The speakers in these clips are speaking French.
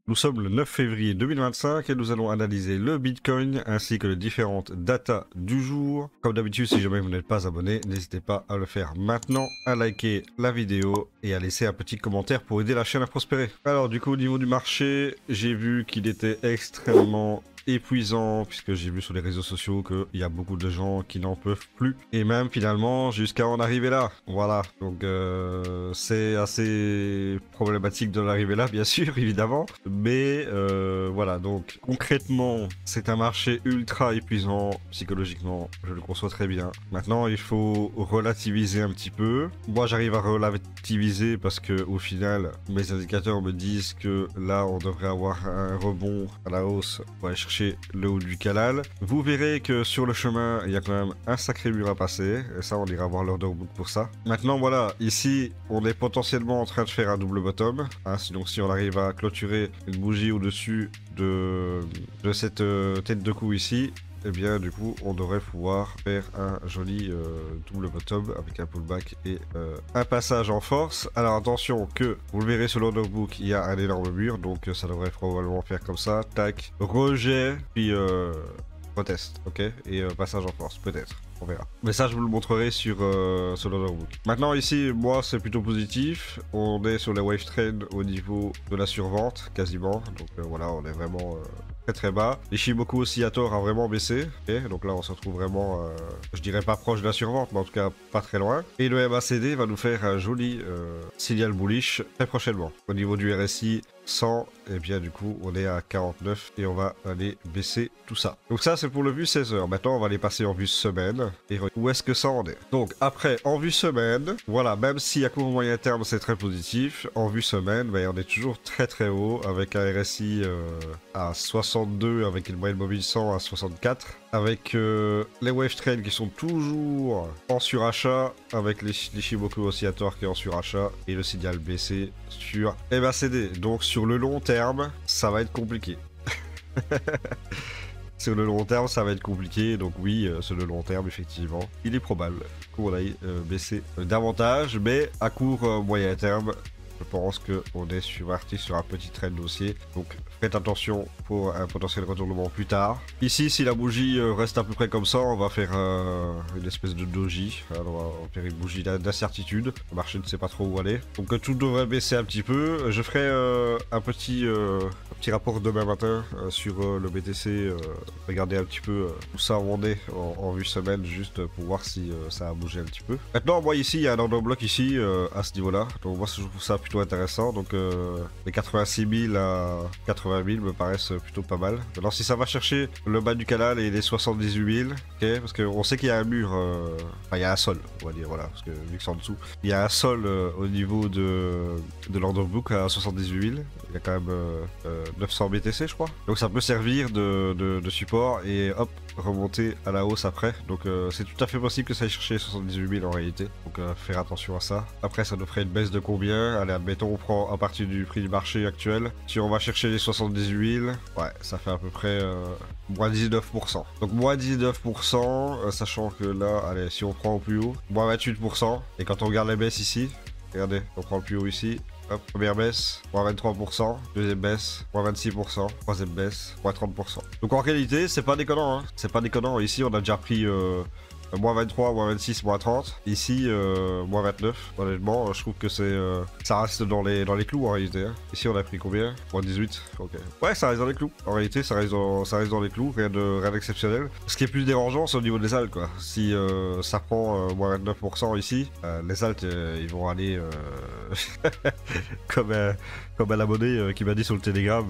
Nous sommes le 9 février 2025 et nous allons analyser le Bitcoin ainsi que les différentes datas du jour. Comme d'habitude, si jamais vous n'êtes pas abonné, n'hésitez pas à le faire maintenant, à liker la vidéo et à laisser un petit commentaire pour aider la chaîne à prospérer. Alors du coup, au niveau du marché, j'ai vu qu'il était extrêmement épuisant puisque j'ai vu sur les réseaux sociaux qu'il y a beaucoup de gens qui n'en peuvent plus et même finalement jusqu'à en arriver là. Voilà, donc c'est assez problématique de l'arriver là bien sûr évidemment, mais voilà, donc concrètement c'est un marché ultra épuisant psychologiquement, je le conçois très bien. Maintenant il faut relativiser un petit peu. Moi j'arrive à relativiser parce que au final mes indicateurs me disent que là on devrait avoir un rebond à la hausse pour aller chercher le haut du canal. Vous verrez que sur le chemin, il y a quand même un sacré mur à passer. Et ça, on ira voir l'order book pour ça. Maintenant, voilà, ici, on est potentiellement en train de faire un double bottom. Hein, donc, si on arrive à clôturer une bougie au-dessus de cette tête de cou ici, et bien du coup on devrait pouvoir faire un joli double bottom avec un pullback et un passage en force. Alors attention que vous le verrez sur l'order book, il y a un énorme mur, donc ça devrait probablement faire comme ça, tac, rejet, puis retest, ok, et passage en force, peut-être. On verra. Mais ça, je vous le montrerai sur l'order book. Maintenant, ici, moi, c'est plutôt positif. On est sur la wave trend au niveau de la survente, quasiment. Donc voilà, on est vraiment très très bas. L'Ishimoku Oscillator a vraiment baissé. Okay, donc là, on se retrouve vraiment, je dirais pas proche de la survente, mais en tout cas pas très loin. Et le MACD va nous faire un joli signal bullish très prochainement. Au niveau du RSI 100, et bien du coup, on est à 49 et on va aller baisser tout ça. Donc ça, c'est pour le vue 16 heures. Maintenant, on va aller passer en vue semaine. Et où est-ce que ça en est? Donc après, en vue semaine, voilà, même si à court moyen terme c'est très positif, en vue semaine, ben, on est toujours très très haut avec un RSI à 62, avec une moyenne mobile 100 à 64, avec les wave trends qui sont toujours en surachat, avec les Shimoku Oscillator qui est en surachat et le signal baissé sur MACD. Donc sur le long terme, ça va être compliqué. Sur le long terme, ça va être compliqué, donc oui, sur le long terme, effectivement, il est probable qu'on aille baisser davantage, mais à court moyen terme, je pense qu'on est parti sur un petit trend haussier, donc faites attention pour un potentiel retournement plus tard. Ici, si la bougie reste à peu près comme ça, on va faire une espèce de doji, alors on va faire une bougie d'incertitude, le marché ne sait pas trop où aller, donc tout devrait baisser un petit peu. Je ferai un petit rapport demain matin sur le BTC, regarder un petit peu où ça où on est en vue semaine, juste pour voir si ça a bougé un petit peu. Maintenant, moi ici, il y a un order block ici, à ce niveau-là, donc moi je trouve ça plutôt intéressant, donc les 86 000 à 80 000 me paraissent plutôt pas mal. Alors si ça va chercher le bas du canal et les 78 000, ok, parce qu'on sait qu'il y a un mur, enfin il y a un sol, on va dire, voilà, parce que vu que c'est en dessous, il y a un sol au niveau de l'order book à 78 000, il y a quand même 900 BTC je crois, donc ça peut servir de support et hop, remonter à la hausse après, donc c'est tout à fait possible que ça aille chercher 78 000 en réalité, donc faire attention à ça. Après ça nous ferait une baisse de combien? Allez, admettons on prend à partir du prix du marché actuel, si on va chercher les 78 000, ouais, ça fait à peu près moins 19%. Donc moins 19%, sachant que là, allez, si on prend au plus haut, moins 28%, et quand on regarde les baisses ici, regardez, on prend le plus haut ici, hop, première baisse, moins 23%, deuxième baisse, moins 26%, troisième baisse, moins 30%. Donc en réalité, c'est pas déconnant, hein. C'est pas déconnant. Ici, on a déjà pris moins 23, moins 26, moins 30. Ici, moins 29. Honnêtement, je trouve que ça reste dans les clous en réalité, hein. Ici, on a pris combien? Moins 18. Ok. Ouais, ça reste dans les clous. En réalité, ça reste dans les clous. Rien d'exceptionnel. Ce qui est plus dérangeant, c'est au niveau des altes, quoi. Si ça prend moins 29% ici, les altes, ils vont aller comme à la monnaie qui m'a dit sur le Telegram,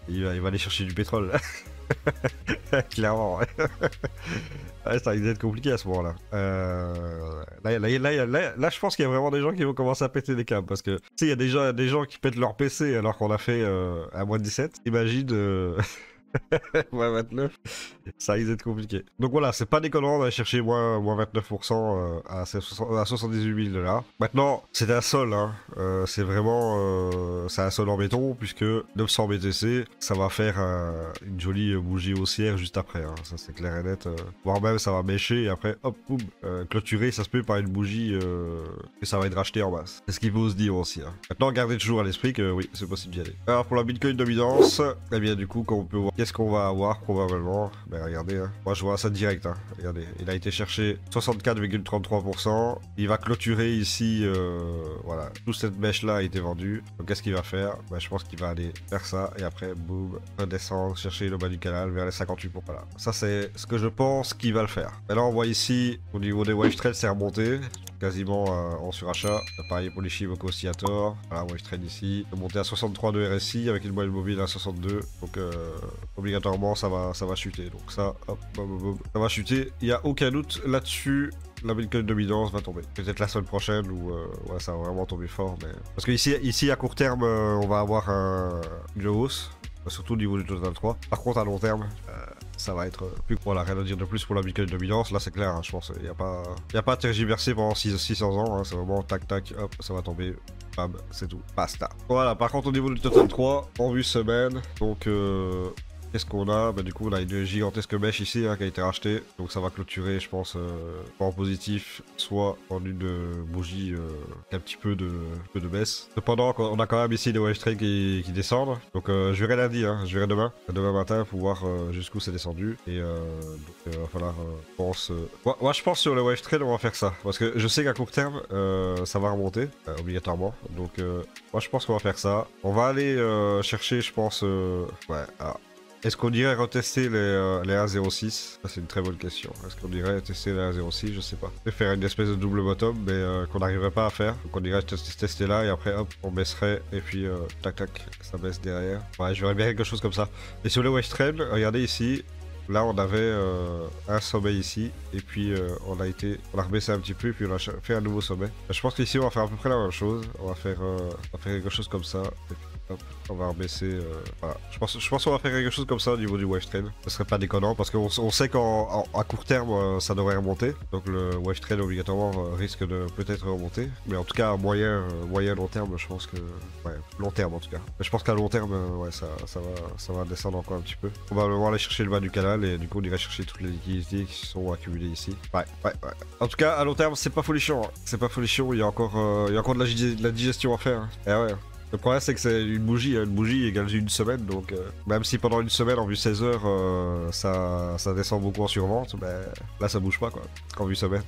il va aller chercher du pétrole. Clairement, ouais. Ouais, ça risque d'être compliqué à ce moment-là. Là, je pense qu'il y a vraiment des gens qui vont commencer à péter des câbles. Parce que, tu sais, il y a déjà des gens qui pètent leur PC alors qu'on a fait à moins 17. Imagine moins 29. Ça risque d'être compliqué. Donc voilà, c'est pas déconnant d'aller chercher moins 29% à 78 000 $. Maintenant, c'est un sol, hein. C'est vraiment c'est un sol en béton, puisque 900 BTC, ça va faire une jolie bougie haussière juste après. Hein. Ça, c'est clair et net. Voire même, ça va mêcher et après, hop, boum, clôturer, ça se peut par une bougie et ça va être racheté en masse. C'est ce qu'il faut se dire aussi. Hein. Maintenant, gardez toujours à l'esprit que oui, c'est possible d'y aller. Alors, pour la Bitcoin dominance, eh bien, du coup, comme on peut voir, qu'est-ce qu'on va avoir probablement? Ben, regardez, hein. Moi, je vois ça direct. Hein. Regardez, il a été cherché 64,33%. Il va clôturer ici, voilà, toute cette mèche-là a été vendue. Donc, qu'est-ce qu'il va faire? Ben, je pense qu'il va aller faire ça et après, boum, redescendre, chercher le bas du canal vers les 58%. Voilà, ça, c'est ce que je pense qu'il va le faire. Maintenant, on voit ici, au niveau des wave trades, c'est remonté. Quasiment en surachat. Pareil pour les Shimoku Oscillator. Voilà, wave trade ici. Monter à 63 de RSI avec une moyenne mobile à 62. Donc obligatoirement ça va chuter. Donc ça, hop, ça va chuter. Il n'y a aucun doute là-dessus. La Bitcoin dominance va tomber. Peut-être la semaine prochaine où ouais, ça va vraiment tomber fort. Mais... Parce que ici à court terme, on va avoir une hausse. Surtout au niveau du total 3. Par contre, à long terme, ça va être plus... Voilà, rien à dire de plus pour la Bitcoin dominance. Là, c'est clair, hein, je pense. Il n'y a pas à tergiverser pendant 600 ans. Hein, c'est vraiment tac, tac, hop, ça va tomber. Bam, c'est tout. Basta. Voilà, par contre, au niveau du total 3, en vue semaine, donc... Qu'est-ce qu'on a? Bah, du coup, on a une gigantesque mèche ici hein, qui a été rachetée. Donc ça va clôturer, je pense, soit en positif, soit en une bougie qui a un petit peu de baisse. Cependant, on a quand même ici des wave trades qui descendent. Donc je verrai lundi, hein, je verrai demain matin pour voir jusqu'où c'est descendu. Et donc il va falloir, je pense... Moi, je pense sur le wave trade, on va faire ça. Parce que je sais qu'à court terme, ça va remonter, obligatoirement. Donc moi, je pense qu'on va faire ça. On va aller chercher, je pense... ouais, alors... Est-ce qu'on irait retester les 1.06? C'est une très bonne question. Est-ce qu'on irait tester les 1.06? Je sais pas. Je vais faire une espèce de double bottom, mais qu'on n'arriverait pas à faire. Donc on irait tester là et après hop, on baisserait et puis tac tac, ça baisse derrière. Ouais, je verrais bien quelque chose comme ça. Et sur le wave trend, regardez ici. Là, on avait un sommet ici, et puis on a rebaissé un petit peu, et puis on a fait un nouveau sommet. Je pense qu'ici, on va faire à peu près la même chose. On va faire quelque chose comme ça, et puis hop, on va rebaisser. Voilà. Je pense qu'on va faire quelque chose comme ça au niveau du wave trade. Ce serait pas déconnant, parce qu'on sait qu'à court terme, ça devrait remonter. Donc le wave trade, obligatoirement, risque de peut-être remonter. Mais en tout cas, à moyen long terme, je pense que... Ouais, long terme en tout cas. Mais je pense qu'à long terme, ouais, ça va descendre encore un petit peu. On va vraiment aller chercher le bas du canal. Et du coup on irait chercher toutes les liquidités qui sont accumulées ici. Ouais. En tout cas à long terme c'est pas folichon. Hein. C'est pas folichon, il y a encore de la digestion à faire. Hein. Et ouais. Le problème c'est que c'est une bougie égale une semaine, donc même si pendant une semaine en vue 16 heures ça descend beaucoup en survente, ben là ça bouge pas quoi, en vue semaine.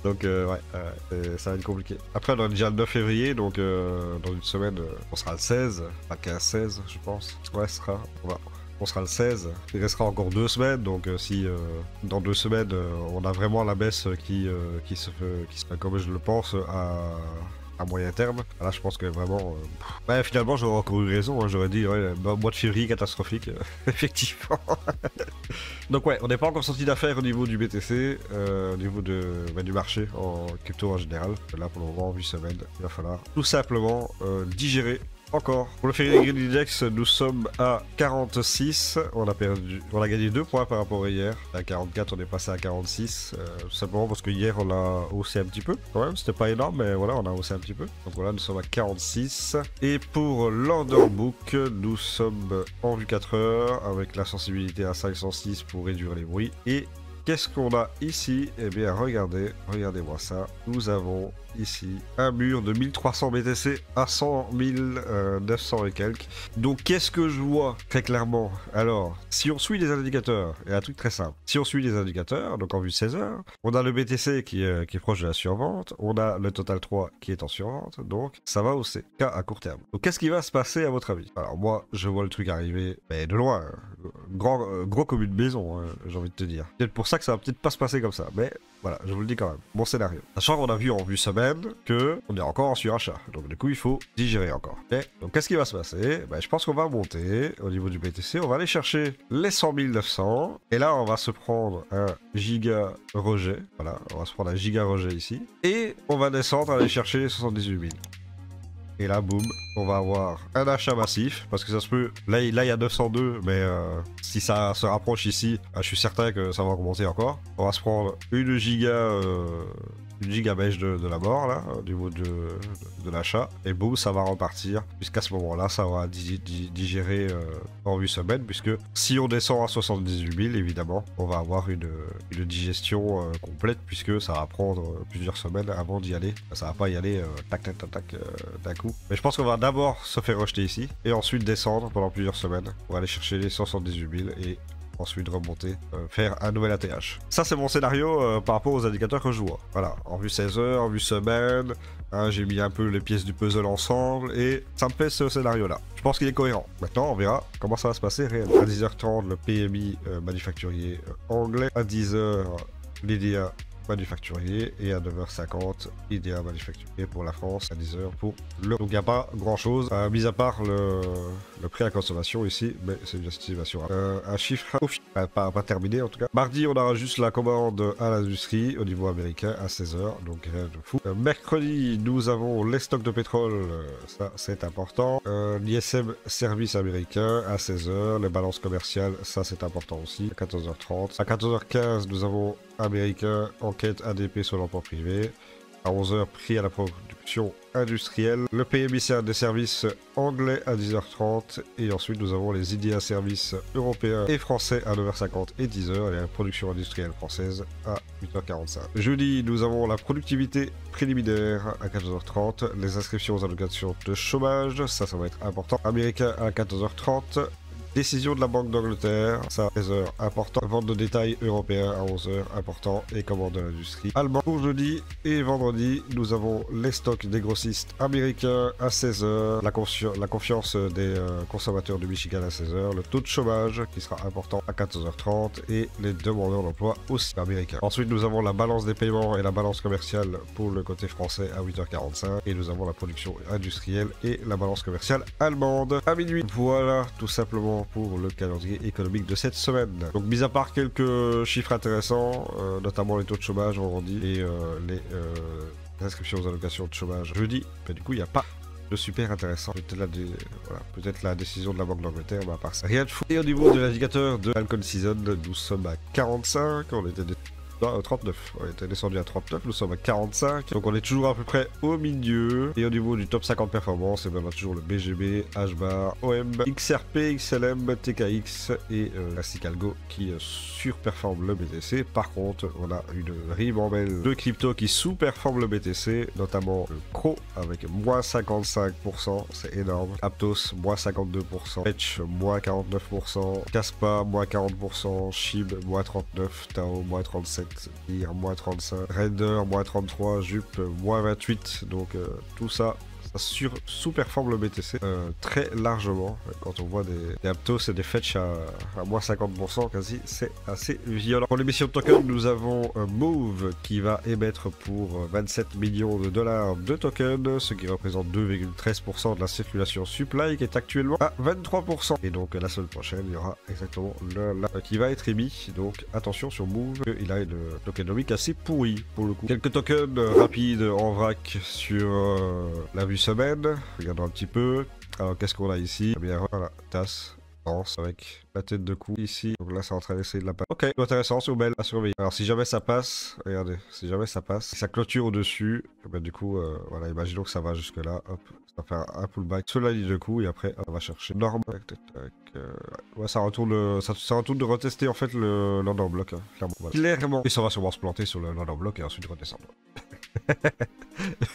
Donc ouais, ça va être compliqué. Après on est déjà le 9 février, donc dans une semaine on sera le 16, pas 15-16 je pense. Ouais on sera le 16, il restera encore 2 semaines, donc si dans 2 semaines on a vraiment la baisse qui se fait comme je le pense à moyen terme, là je pense que vraiment ouais, finalement j'aurais encore eu raison, hein, j'aurais dit ouais, mois de février catastrophique, effectivement. Donc ouais, on n'est pas encore sorti d'affaires au niveau du BTC, au niveau du marché en crypto en général. Là pour le moment, 8 semaines, il va falloir tout simplement digérer. Encore. Pour le Federated Index, nous sommes à 46. On a gagné 2 points par rapport à hier. À 44, on est passé à 46. Tout simplement parce que hier, on a haussé un petit peu. Quand même, c'était pas énorme, mais voilà, on a haussé un petit peu. Donc voilà, nous sommes à 46. Et pour l'Orderbook, nous sommes en vue 4 heures avec la sensibilité à 506 pour réduire les bruits. Et qu'est-ce qu'on a ici? Eh bien, regardez-moi ça. Nous avons ici un mur de 1300 BTC à 100 900 et quelques. Donc, qu'est-ce que je vois très clairement? Alors, si on suit les indicateurs, il y a un truc très simple. Si on suit les indicateurs, donc en vue 16 heures, on a le BTC qui est proche de la survente, on a le total 3 qui est en survente, donc ça va hausser, cas à court terme. Donc, qu'est-ce qui va se passer à votre avis? Alors, moi, je vois le truc arriver, mais de loin, gros comme une maison, hein, j'ai envie de te dire. Peut-être pour ça que ça va peut-être pas se passer comme ça, mais voilà, je vous le dis quand même. Bon scénario. Sachant qu'on a vu en vue semaine que on est encore en surachat. Donc du coup, il faut digérer encore. Okay, donc qu'est-ce qui va se passer? Ben, je pense qu'on va monter au niveau du BTC. On va aller chercher les 100 900. Et là, on va se prendre un giga rejet. Voilà, on va se prendre un giga rejet ici. Et on va descendre, aller chercher les 78 000. Et là, boum, on va avoir un achat massif, parce que ça se peut, là il y a 902, mais si ça se rapproche ici, je suis certain que ça va augmenter encore. On va se prendre une giga mèche de la mort, là, au niveau de l'achat, et boum, ça va repartir, puisqu'à ce moment-là, ça va digérer en 8 semaines, puisque si on descend à 78 000, évidemment, on va avoir une digestion complète, puisque ça va prendre plusieurs semaines avant d'y aller. Ça va pas y aller tac d'un coup. Mais je pense qu'on va d'abord se faire rejeter ici, et ensuite descendre pendant plusieurs semaines, pour aller chercher les 78 000, et ensuite remonter, faire un nouvel ATH. Ça c'est mon scénario par rapport aux indicateurs que je vois. Voilà, en vue 16 heures, en vue semaine, hein, j'ai mis un peu les pièces du puzzle ensemble et ça me fait ce scénario là. Je pense qu'il est cohérent. Maintenant on verra comment ça va se passer réellement. À 10h30 le PMI manufacturier anglais, à 10h l'IDA manufacturier et à 9h50 IDA manufacturier pour la France, à 10h pour le... Donc il n'y a pas grand chose, mis à part le prix à consommation ici, mais c'est une estimation. Un chiffre pas terminé en tout cas. Mardi on aura juste la commande à l'industrie au niveau américain à 16h, donc rien de fou. Mercredi nous avons les stocks de pétrole, ça c'est important. L'ISM service américain à 16h, les balances commerciales, ça c'est important aussi, à 14h30. À 14h15 nous avons américain, enquête ADP sur l'emploi privé. À 11h, prix à la production industrielle. Le PMI des services anglais à 10h30. Et ensuite, nous avons les IDA services européens et français à 9h50 et 10h. Et la production industrielle française à 8h45. Jeudi, nous avons la productivité préliminaire à 14h30. Les inscriptions aux allocations de chômage, ça va être important. Américain à 14h30. Décision de la Banque d'Angleterre, ça, 13h, important. Vente de détail européen à 11h, important. Et commande de l'industrie allemand. Pour jeudi et vendredi, nous avons les stocks des grossistes américains à 16h. La confiance des consommateurs du Michigan à 16h. Le taux de chômage qui sera important à 14h30. Et les demandeurs d'emploi aussi américains. Ensuite, nous avons la balance des paiements et la balance commerciale pour le côté français à 8h45. Et nous avons la production industrielle et la balance commerciale allemande à minuit. Voilà, tout simplement pour le calendrier économique de cette semaine. Donc mis à part quelques chiffres intéressants, notamment les taux de chômage vendredi et les inscriptions aux allocations de chômage jeudi, mais du coup il n'y a pas de super intéressant. Peut-être la décision de la Banque d'Angleterre, mais à part ça, rien de fou. Et au niveau de l'indicateur de Alcon Season, nous sommes à 45, on était 39, on était descendu à 39, nous sommes à 45, donc on est toujours à peu près au milieu. Et au niveau du top 50 performance, et ben on a toujours le BGB, HBAR, OM, XRP, XLM, TKX et Classic Algo qui surperforme le BTC. Par contre, on a une ribambelle de crypto qui sous-performe le BTC, notamment le CRO avec moins 55%, c'est énorme. Aptos, moins 52%, Fetch, moins 49%, Kaspa, moins 40%, SHIB, moins 39%, Tao, moins 37%, IR, moins 35%, Render, moins 33%, Jup, moins 28%, donc tout ça sous-performe le BTC très largement. Quand on voit des Aptos et des Fetch à moins 50% quasi, c'est assez violent. Pour l'émission de token, nous avons Move qui va émettre pour 27 millions de dollars de tokens, ce qui représente 2,13% de la circulation supply qui est actuellement à 23%. Et donc la semaine prochaine, il y aura exactement le qui va être émis. Donc attention sur Move, il a une tokenomique assez pourrie pour le coup. Quelques tokens rapides en vrac sur la vue semaine, regardons un petit peu. Alors qu'est-ce qu'on a ici? Eh bien voilà, TAS avec la tête de cou ici. Donc là c'est en train d'essayer de la passer. Ok, intéressant, c'est belle à surveiller. Alors si jamais ça passe, regardez, si jamais ça passe, si ça clôture au-dessus, ben, du coup, voilà, imaginons que ça va jusque là, hop, ça va faire un pullback sur la ligne de cou et après on va chercher norme. Ouais, ça retourne de retester en fait le London Block, hein, clairement. Voilà. Clairement. Et ça va sûrement se planter sur le London Block et ensuite redescendre.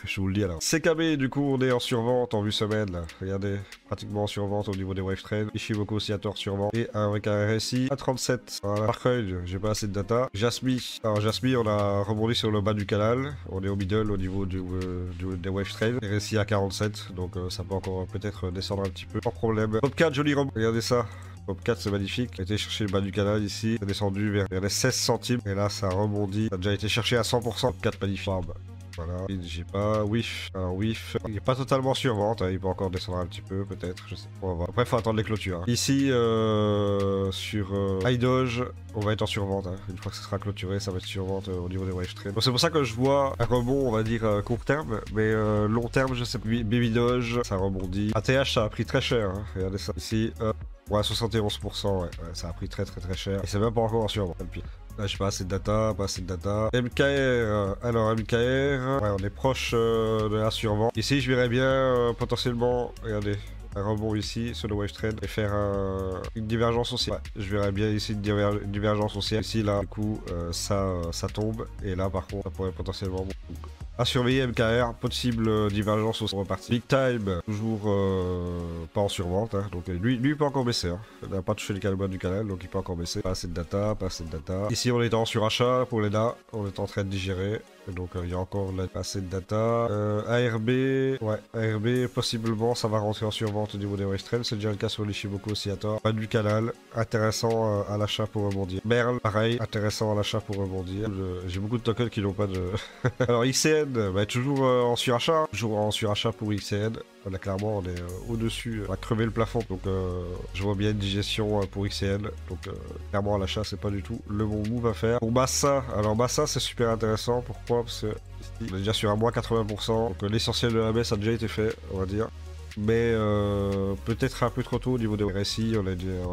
Je vous le dis alors. CKB, du coup, on est en survente en vue semaine. Là. Regardez, pratiquement en survente au niveau des wave trades. Ishimoku aussi à tort survente. Et avec un RSI à 37. Voilà. Parkcoin, j'ai pas assez de data. Jasmy. Alors, Jasmy, on a rebondi sur le bas du canal. On est au middle au niveau des wave trades. RSI à 47. Donc, ça peut encore peut-être descendre un petit peu. Pas de problème. Top 4, joli rebond. Regardez ça. Top 4 c'est magnifique, j'ai été chercher le bas du canal ici, c'est descendu vers les 16 centimes et là ça rebondit, ça a déjà été cherché à 100%, Top 4 magnifique. Voilà, j'ai pas WIF. Alors WIF, il est pas totalement sur vente, hein. Il peut encore descendre un petit peu peut-être, je sais pas. On va voir. Après faut attendre les clôtures. Hein. Ici sur iDoge, on va être en survente. Hein. Une fois que ce sera clôturé, ça va être sur vente au niveau des wave trades. C'est pour ça que je vois un rebond, on va dire court terme, mais long terme, je sais pas. Baby Doge, ça rebondit. ATH, ça a pris très cher. Hein. Regardez ça. Ici, ouais, 71%, ouais, ça a pris très cher. Et c'est même pas encore en survente. Là, j'ai pas assez de data, pas assez de data. MKR, alors MKR, ouais, on est proche de la survente. Ici, je verrais bien potentiellement, regardez, un rebond ici sur le wave trade et faire une divergence haussière. Ouais, je verrais bien ici une divergence haussière. Ici, là, du coup, ça tombe. Et là, par contre, ça pourrait potentiellement... À surveiller MKR, possible divergence au reparti. Big Time, toujours pas en survente, hein, donc lui il peut encore baisser. Hein. Il n'a pas touché les canaux du canal, donc il peut encore baisser. Pas assez de data, pas assez de data. Ici on est en surachat pour les DA, on est en train de digérer. Donc il y a encore pas assez de data. ARB, ouais, ARB, possiblement ça va rentrer en survente au niveau des wave trades. C'est déjà le cas sur l'Ishimoku Oscillator. Pas du canal, intéressant à l'achat pour rebondir. Merle, pareil, intéressant à l'achat pour rebondir. J'ai beaucoup de tokens qui n'ont pas de... Alors XCN, bah, toujours en surachat. Toujours en surachat pour XCN. Là clairement on est au-dessus, on va crever le plafond, donc je vois bien une digestion pour XCN, donc clairement à l'achat c'est pas du tout le bon move à faire. Pour Massa, alors Massa c'est super intéressant, pourquoi? Parce que ici, on est déjà sur un moins 80%, donc l'essentiel de la baisse a déjà été fait, on va dire. Mais peut-être un peu trop tôt au niveau des RSI, on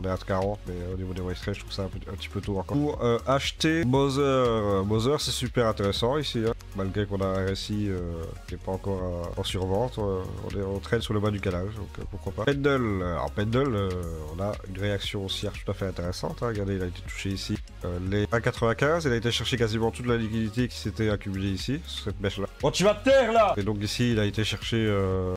est à 40, mais au niveau des wave trades, je trouve ça un petit peu tôt encore. Pour acheter Mother, c'est super intéressant ici, hein. Malgré qu'on a un RSI qui n'est pas encore en survente, on traîne sur le bas du canal, donc pourquoi pas. Pendle, alors Pendle, on a une réaction haussière tout à fait intéressante, hein. Regardez, il a été touché ici. Les 1,95, il a été chercher quasiment toute la liquidité qui s'était accumulée ici, sur cette mèche là. Oh, tu vas te taire là! Et donc ici, il a été cherché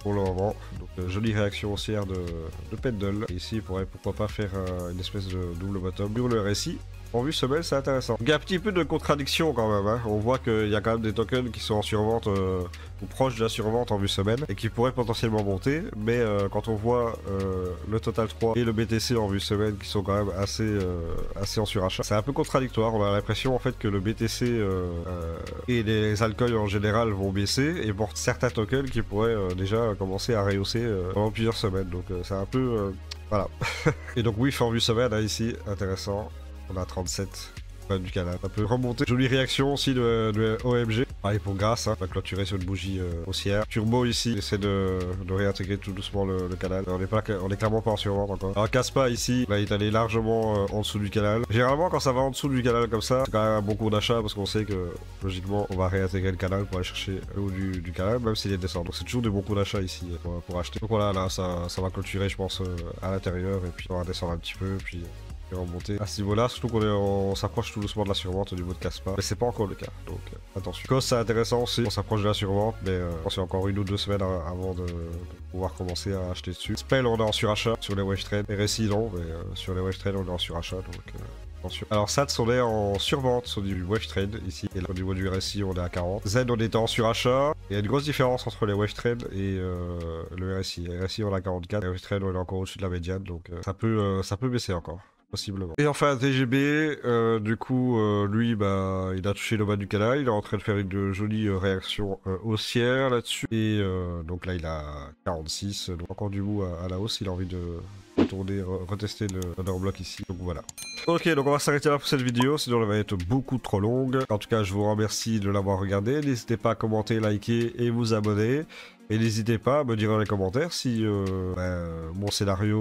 pour le moment. Donc jolie réaction haussière de Pendle. Et ici, il pourrait pourquoi pas faire une espèce de double bottom sur le RSI. En vue semaine, c'est intéressant. Il y a un petit peu de contradiction quand même. Hein. On voit qu'il y a quand même des tokens qui sont en survente ou proches de la survente en vue semaine et qui pourraient potentiellement monter. Mais quand on voit le Total 3 et le BTC en vue semaine qui sont quand même assez en surachat, c'est un peu contradictoire. On a l'impression en fait que le BTC et les altcoins en général vont baisser et pour certains tokens qui pourraient déjà commencer à rehausser pendant plusieurs semaines. Donc c'est un peu... voilà. Et donc oui, en vue semaine, hein, ici, intéressant. On a 37 du canal. Ça peut remonter. Jolie réaction aussi de OMG. Pareil pour Grasse, hein. On va clôturer sur une bougie haussière. Turbo ici, essaie de réintégrer tout doucement le canal. On est clairement pas en survente encore. Alors Caspa ici, là il est allé largement en dessous du canal. Généralement quand ça va en dessous du canal comme ça, c'est quand même un bon cours d'achat parce qu'on sait que logiquement on va réintégrer le canal pour aller chercher le haut du canal, même s'il est descend. Donc c'est toujours des bons coups d'achat ici pour acheter. Donc voilà, là ça va clôturer je pense à l'intérieur et puis on va descendre un petit peu puis... remonter à ce niveau là, surtout qu'on s'approche tout doucement de la survente au niveau de Caspa, mais c'est pas encore le cas, donc attention. Cos c'est intéressant aussi, on s'approche de la survente, mais je pense qu'il y a encore 1 ou 2 semaines avant de pouvoir commencer à acheter dessus. Spell on est en surachat sur les wave trades, RSI non, mais sur les wave trades on est en surachat, donc attention. Alors Sats on est en survente au niveau du wave trade ici, et là au niveau du RSI on est à 40. Z on était en surachat, il y a une grosse différence entre les wave trades et le RSI. Le RSI on est à 44, les wave trade on est encore au-dessus de la médiane, donc ça peut baisser encore. Possiblement. Et enfin TGB, du coup, lui, bah, il a touché le bas du canal, il est en train de faire une jolie réaction haussière là-dessus. Et donc là, il a 46, donc encore du bout à la hausse, il a envie de retourner, retester le underblock ici. Donc voilà. Ok, donc on va s'arrêter là pour cette vidéo, sinon elle va être beaucoup trop longue. En tout cas, je vous remercie de l'avoir regardé. N'hésitez pas à commenter, liker et vous abonner. Et n'hésitez pas à me dire dans les commentaires si mon scénario